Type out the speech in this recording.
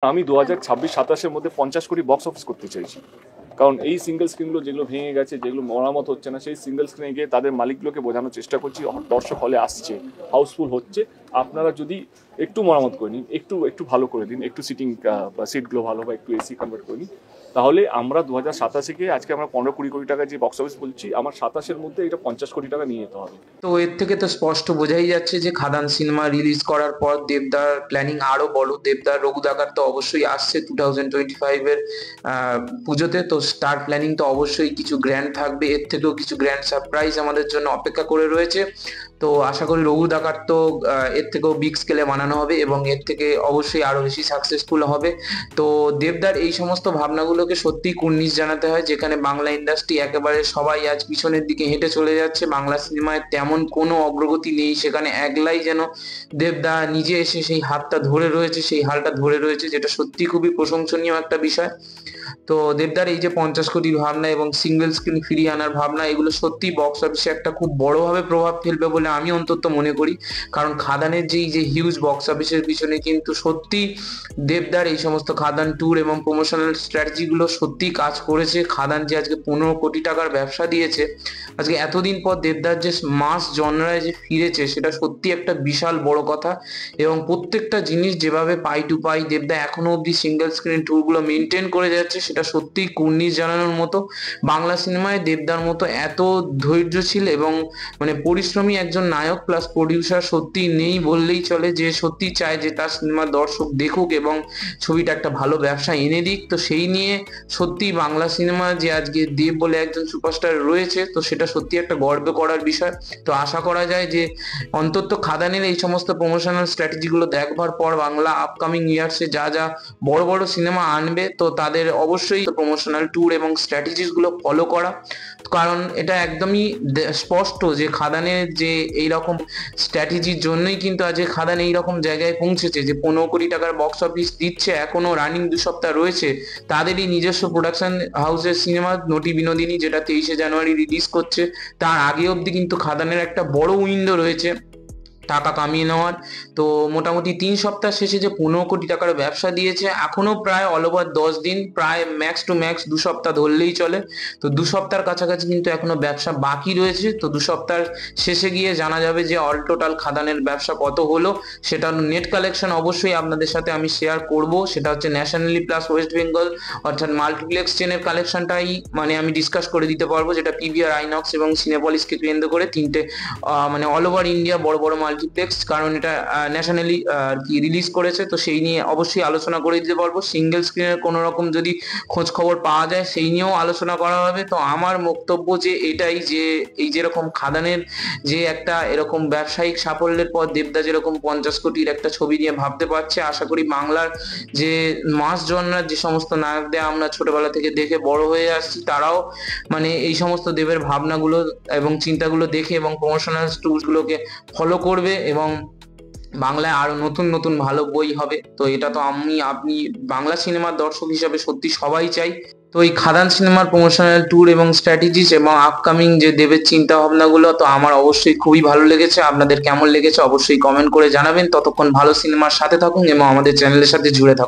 আমি 2026-27-এর মধ্যে 50 কোটি বক্স অফিস করতে চাইছি, কারণ এই সিঙ্গেল স্ক্রিনগুলো যেগুলো ভেঙে গেছে, যেগুলো মেরামত হচ্ছে না, সেই সিঙ্গেল স্ক্রিনে গিয়ে তাদের মালিকগুলোকে বোঝানোর চেষ্টা করছি দর্শক হলে আসছে, হাউসফুল হচ্ছে, আপনারা যদি একটু মেরামত করে নিন, একটু একটু ভালো করে দিন, একটু সিটিং বা সিটগুলো ভালো বা একটু এসি কনভার্ট করে নিন, তাহলে আমরা 2027-কে আজকে আমরা 15-20 কোটি টাকা যে বক্স অফিস বলছি, আমার 27-এর মধ্যে এটা 50 কোটি টাকা নিয়ে যেতে হবে। তো এর থেকে তো স্পষ্ট বোঝাই যাচ্ছে যে খাদান সিনেমা রিলিজ করার পর দেবদার প্ল্যানিং আরো বড়। দেবদার রঘু ডাকাত তো অবশ্যই আসছে 2025 এর পুজোতে, তো স্টার প্ল্যানিং তো অবশ্যই কিছু গ্র্যান্ড থাকবে, এর থেকেও কিছু গ্র্যান্ড সারপ্রাইজ আমাদের জন্য অপেক্ষা করে রয়েছে। তো আশা করি রঘু ডাকাত তো এর থেকেও বিগ স্কেলে বানানো হবে এবং এর থেকে অবশ্যই আরো বেশি সাকসেসফুল হবে। তো দেবদার এই সমস্ত ভাবনাগুলোকে সত্যি কুর্নিশ জানাতে হয়, যেখানে বাংলা ইন্ডাস্ট্রি একেবারে সবাই আজ পিছনের দিকে হেঁটে চলে যাচ্ছে, বাংলা সিনেমায় তেমন কোনো অগ্রগতি নেই, সেখানে একলাই যেন দেবদা নিজে এসে সেই হাতটা ধরে রয়েছে, সেই হালটা ধরে রয়েছে, যেটা সত্যি খুবই প্রশংসনীয় একটা বিষয়। তো দেবদার এই যে 50 কোটির ভাবনা এবং সিঙ্গেল স্ক্রিন ফিরিয়ে আনার ভাবনা, এগুলো সত্যি বক্স অফিসে একটা খুব বড়ভাবে প্রভাব ফেলবে বলে আমি অন্তত মনে করি। কারণ খাদানের যে হিউজ বক্স অফিসের পিছনে কিন্তু সত্যি দেবদার এই সমস্ত খাদান ট্যুর এবং প্রমোশনাল স্ট্র্যাটেজি গুলো সত্যি কাজ করেছে। খাদান যে আজকে 15 কোটি টাকার ব্যবসা দিয়েছে, আজকে এতদিন পর দেবদার যে মাস জনরায় যে ফিরেছে, সেটা সত্যি একটা বিশাল বড় কথা। এবং প্রত্যেকটা জিনিস যেভাবে পাই টু পাই দেবদা এখনো অব্দি সিঙ্গেল স্ক্রিন ট্যুর গুলো মেনটেন করে যাচ্ছে, সেটা সত্যি কুর্নিশ জানানোর মতো। বাংলা সিনেমায় দেবদার মতো এত ধৈর্যশীল এবং মানে পরিশ্রমী একজন নায়ক প্লাস প্রডিউসার সত্যি নেই বললেই চলে, যে সত্যি চায় যে তার সিনেমার দর্শক দেখুক এবং ছবিটা একটা ভালো ব্যবসা এনে দিক। তো সেই নিয়ে সত্যি বাংলা সিনেমা যে আজকে দেব বলে একজন সুপারস্টার রয়েছে, তো সেটা সত্যি একটা গর্ব করার বিষয়। তো আশা করা যায় যে অন্তত খাদানের এই সমস্ত প্রমোশনাল স্ট্র্যাটেজি গুলো দেখবার পর বাংলা আপকামিং ইয়ার্সে যা যা বড় বড় সিনেমা আনবে, তো তাদের অবশ্যই প্রমোশনাল ট্যুর এবং স্ট্র্যাটেজিস গুলো ফলো করা। কারণ এটা একদমই স্পষ্ট যে খাদানের যে এইরকম স্ট্র্যাটেজির জন্যই কিন্তু আজকে খাদান এইরকম জায়গায় পৌঁছেছে, যে 15 কোটি টাকার বক্স অফিস দিচ্ছে, এখনো রানিং 2 সপ্তাহ রয়েছে তাদেরই নিজস্ব প্রোডাকশন হাউসের সিনেমা নটি বিনোদিনী, যেটা 23শে জানুয়ারি রিলিজ করছে। তার আগে অবধি কিন্তু খাদানের একটা বড় উইন্ডো রয়েছে টাকা কামিয়ে নেওয়ার। তো মোটামুটি 3 সপ্তাহ শেষে যে 15 কোটি টাকার ব্যবসা দিয়েছে, এখনো প্রায় অল ওভার 10 দিন, প্রায় ম্যাক্স টু ম্যাক্স 2 সপ্তাহ ধরলেই চলে। তো 2 সপ্তাহের কাছাকাছি কিন্তু এখনো ব্যবসা বাকি রয়েছে। তো 2 সপ্তাহ শেষে গিয়ে জানা যাবে যে অল টোটাল খাদানের ব্যবসা কত হলো। সেটা নেট কালেকশন অবশ্যই আপনাদের সাথে আমি শেয়ার করব, সেটা হচ্ছে ন্যাশনালি প্লাস ওয়েস্ট বেঙ্গল অর্থাৎ মাল্টিপ্লেক্স চেনের কালেকশনটাই মানে আমি ডিসকাস করে দিতে পারবো, যেটা পিভিআর, আইনক্স এবং সিনেপলিসকে কেন্দ্র করে তিনটে মানে অল ওভার ইন্ডিয়া বড় বড় মাল্টিপ্লেক্স, কারণ এটা ন্যাশনালি আর কি রিলিজ করেছে। তো সেই নিয়ে অবশ্যই আলোচনা করে দিতে পারবো। সিঙ্গেল স্ক্রিনের কোনো রকম যদি খোঁজ খবর পাওয়া যায় সেই নিয়েও আলোচনা করা হবে। তো আমার বক্তব্য যে এটাই, যে এই যেরকম খাদানের যে একটা এরকম ব্যবসায়িক সাফল্যের পর দেবদা যেরকম 50 কোটির একটা ছবি নিয়ে ভাবতে পারছে, আশা করি বাংলার যে মাস জনরার যে সমস্ত নায়কদের আমরা ছোটবেলা থেকে দেখে বড় হয়ে আসছি, তারাও মানে এই সমস্ত দেবের ভাবনাগুলো এবং চিন্তাগুলো দেখে এবং প্রমোশনাল টুলস গুলোকে ফলো করবে এবং বাংলায় আরো নতুন নতুন ভালো বই হবে। তো এটা তো আপনি বাংলা সিনেমার দর্শক হিসাবে সত্যি সবাই চাই। তো এই খাদান সিনেমার প্রমোশনাল ট্যুর এবং স্ট্র্যাটেজিস এবং আপকামিং যে দেবের চিন্তা ভাবনাগুলো তো আমার অবশ্যই খুবই ভালো লেগেছে। আপনাদের কেমন লেগেছে অবশ্যই কমেন্ট করে জানাবেন। ততক্ষণ ভালো সিনেমার সাথে থাকুন এবং আমাদের চ্যানেলের সাথে জুড়ে থাকুন।